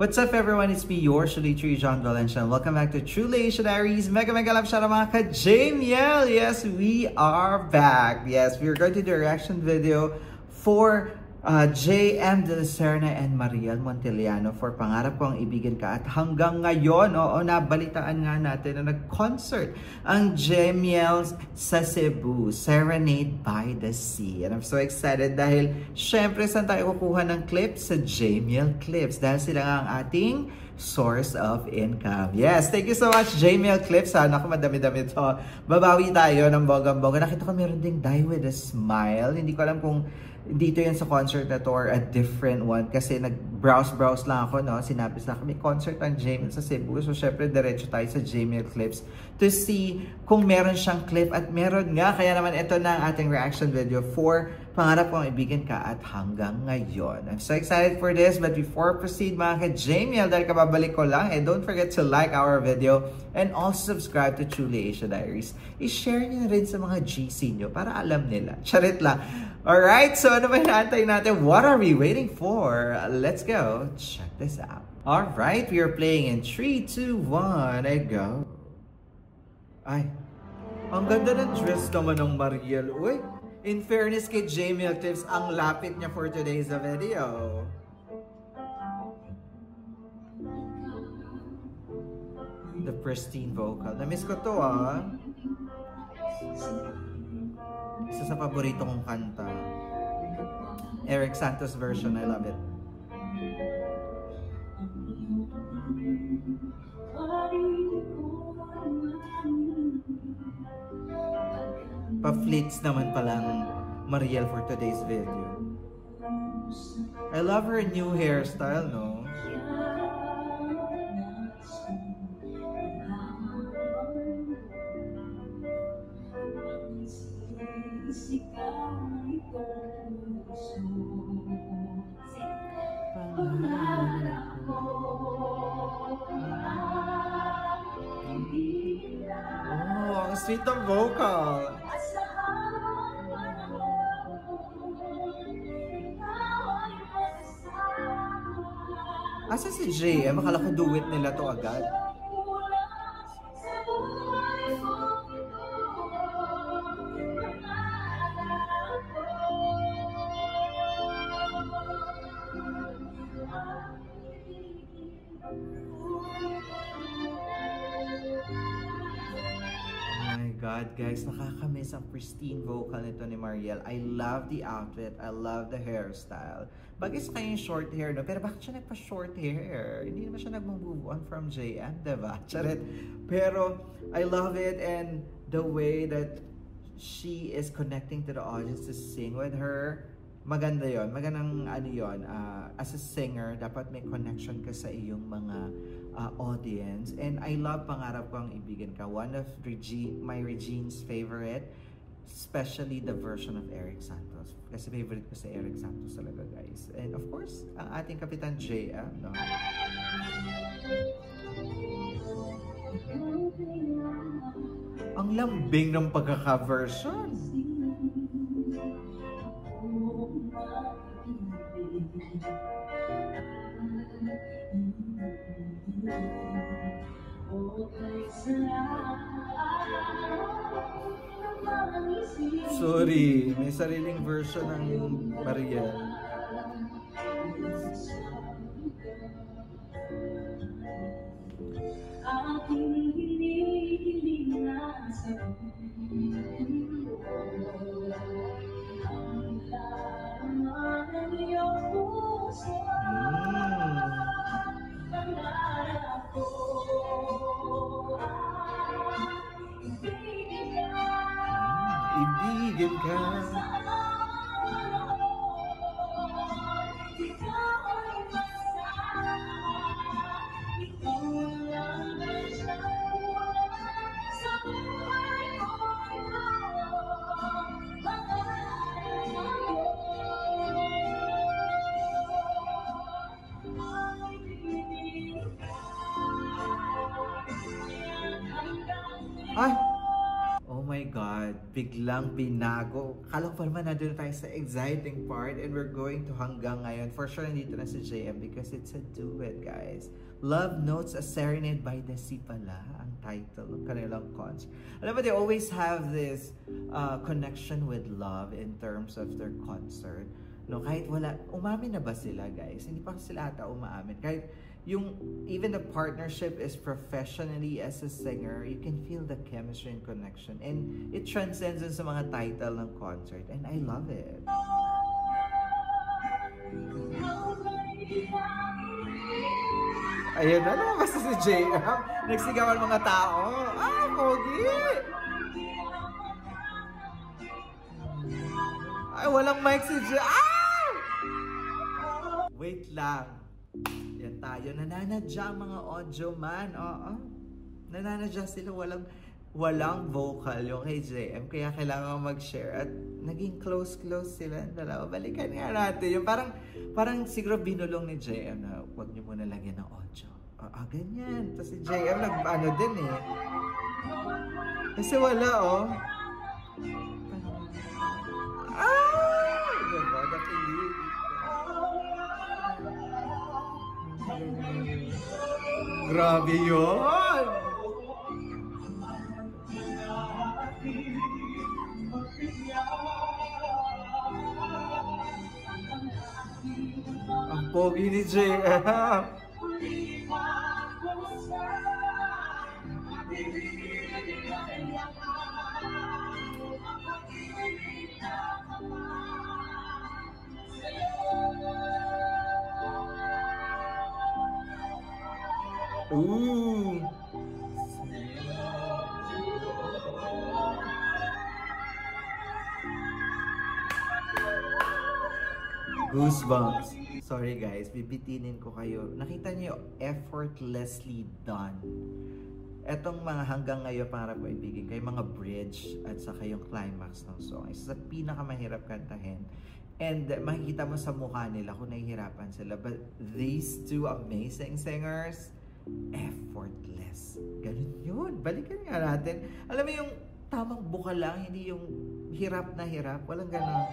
What's up everyone? It's me, your Truly John Valencia. Welcome back to Truly Asia Diaries. Mega love shout out mga ka-Jamiel. Yes, we are back. Yes, we are going to do a reaction video for JM De La Serna and Mariel Montellano for Pangarap Ko Ang Ibigin Ka. At hanggang ngayon, nabalitaan nga natin na nag-concert ang Jamiel sa Cebu, Serenade by the Sea. And I'm so excited dahil syempre saan tayo kukuha ng clips? Sa Jamiel Clips dahil sila nga ang ating source of income. Yes, thank you so much Jamiel Clips. Naku, madami-dami to. Babawi tayo ng bonggang-bongga. Nakita ko meron ding Die With A Smile. Hindi ko alam kung dito yan sa concert na to or a different one kasi nag-browse lang ako, no? Sinapis na kami concert ang Jamiel sa Cebu. So syempre diretso tayo sa Jamiel Clips to see kung meron siyang clip at meron nga. Kaya naman ito na ang ating reaction video for Pangarap Kong Ibigin Ka at hanggang ngayon. I'm so excited for this, but before proceed mga ka-Jamiel, dahil kababalik ko lang, don't forget to like our video and also subscribe to Truly Asia Diaries. I-share nyo na rin sa mga GC nyo para alam nila. Charit lang. Alright, so ano ba inaantay natin? What are we waiting for? Let's go. Check this out. Alright, we are playing in 3, 2, 1, and go. Ay, ang ganda ng dress naman ng Mariel. Uy, in fairness kay Jamiel Clips, ang lapit niya for today's video. The pristine vocal. Na-miss ko to Isa sa paborito kong kanta. Eric Santos version, I love it. Pa-flits naman palang Mariel for today's video. I love her new hairstyle, no? Oh, ang sweet ng vocal. Asa si JM? Akala ko duet nila to agad. God, guys, nakakamiss ang pristine vocal nito ni Mariel. I love the outfit. I love the hairstyle. Bagay sa kanya yung short hair, no? Pero bakit siya nagpa-short hair? Hindi naman siya nag-move on from JM, diba? Charit. Pero, I love it and the way that she is connecting to the audience to sing with her. Maganda yon, magandang ano yon. As a singer, dapat may connection ka sa iyong mga audience. And I love Pangarap Ko Ang Ibigin Ka. One of my Regine's favorite, especially the version of Eric Santos. Kasi favorite ko si Eric Santos talaga, guys. And of course, ang ating Kapitan JM, no? Ang lambing ng pagkaka-version. Sorry, may sariling version ng Mariel. Ibigin ka. Ay! Oh my God, biglang binago. Kala ko pa naman nandun tayo sa exciting part and we're going to hanggang ngayon. For sure, nandito na si JM because it's a duet, guys. Love Notes, A Serenade by the Sea pala ang title ng kanilang concert. Alam mo, they always have this connection with love in terms of their concert. No, kahit wala, umamin na ba sila, guys? Hindi pa sila ata umaamin. Kahit even the partnership is professionally as a singer, you can feel the chemistry and connection. And it transcends sa mga title ng concert. And I love it. Ayun na, basta si JM. Nagsigawan mga tao. Ah, pogi! Ay, walang mic si JM. Ah! Wait lang. Yan tayo. Nananadya ang mga audio man. Oo. Nananadya sila. Walang vocal yung kay JM. Kaya kailangan mag-share. At naging close sila. Dalawa. Balikan nga natin. Yung parang siguro binulong ni JM na huwag niyo muna lagyan ng audio. Ganyan. Tapos si JM nag-ano din eh. Kasi wala oh. Diba? Nakilig. Grabe yun! Ang pogi ni JM! Ooh! Goosebumps. Sorry guys, bibitinin ko kayo. Nakita niyo, effortlessly done. Etong mga hanggang ngayon pangarap ko ibigay kay mga bridge at saka yung climax ng song. Isa sa pinakamahirap kantahin. And makikita mo sa mukha nila kung nahihirapan sila. But these two amazing singers, effortless. Ganun yun. Balikan nga natin. Alam mo yung tamang buka lang, hindi yung hirap na hirap. Walang ganun.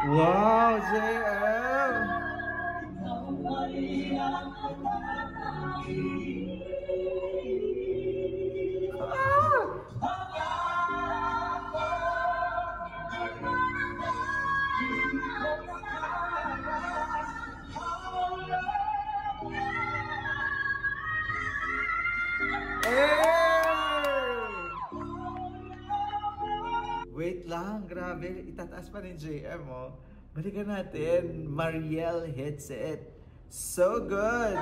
Wow, JM! Wait lang, grabe. Itataas pa ni JM, oh. Balikan natin. Mariel hits it. So good!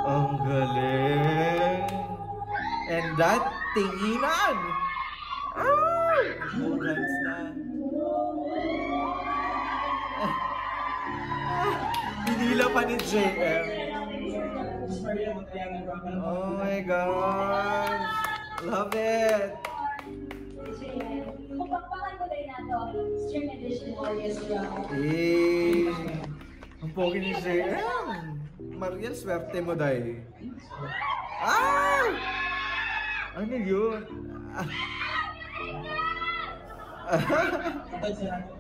Ang galing! And that tinginan! Moments na. Hinila pa ni JM. Oh my gosh! Love it! Ang pogi ni JM. Mariel, swerte mo dahil. Ano yun?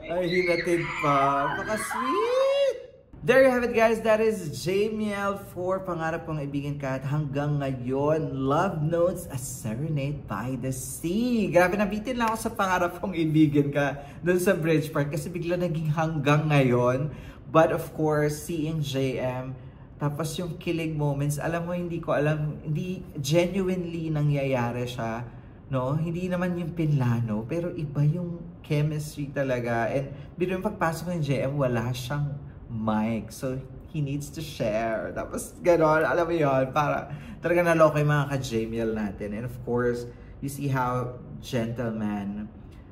Ay, hinatid pa. Paka-sweet! There you have it, guys. That is Jamiel for Pangarap Kong Ibigan Ka. At hanggang ngayon, Love Notes, A Serenade by the Sea. Grabe, nabitin lang ako sa Pangarap Kong Ibigan Ka dun sa bridge part kasi bigla naging hanggang ngayon. But of course, seeing JM, tapos yung kilig moments, alam mo, hindi ko alam, hindi genuinely nangyayari siya. No? Hindi naman yung pinlano, pero iba yung chemistry talaga. And biro yung pagpasok ng JM, wala siyang mic. So, he needs to share. Tapos, gano'n, alam mo yun, para talaga naloko yung mga ka-Jamiel natin. And of course, you see how gentleman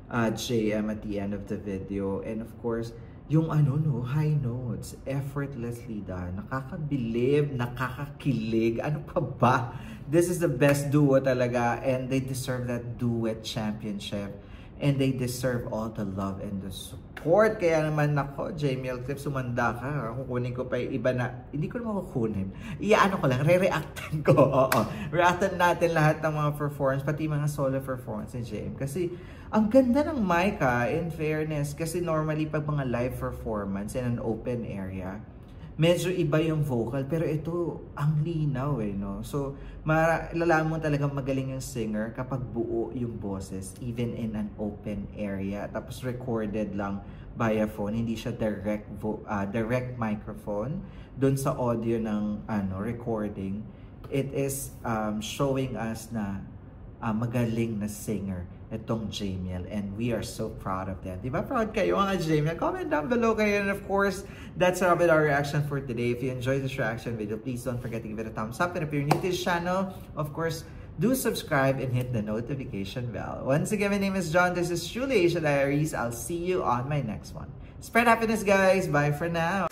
JM at the end of the video. And of course, yung ano no, high notes, effortlessly done. Nakakabilib, nakakakilig. Ano pa ba? This is the best duo talaga, and they deserve that duet championship. And they deserve all the love and the support. Kaya naman nako, Jamiel Clip, sumanda ka. Kukunin ko pa yung iba na, hindi ko naman kukunin. Iyaano ko lang, re-reactan ko. Oo. Reactan natin lahat ng mga performance, pati mga solo performance ni Jam. Kasi, ang ganda ng mic in fairness. Kasi normally, pag mga live performance in an open area, medyo iba yung vocal, pero ito, ang linaw no? So, malalaman mo talagang magaling yung singer kapag buo yung boses, even in an open area. Tapos recorded lang via phone, hindi siya direct microphone. Doon sa audio ng recording, it is showing us na magaling na singer itong Jamiel, and we are so proud of that. Diba proud kayo mga Jamiel? Comment down below kayo, and of course, that's our reaction for today. If you enjoyed this reaction video, please don't forget to give it a thumbs up, and if you're new to this channel, of course, do subscribe and hit the notification bell. Once again, my name is John. This is True Asia Diaries. I'll see you on my next one. Spread happiness, guys. Bye for now.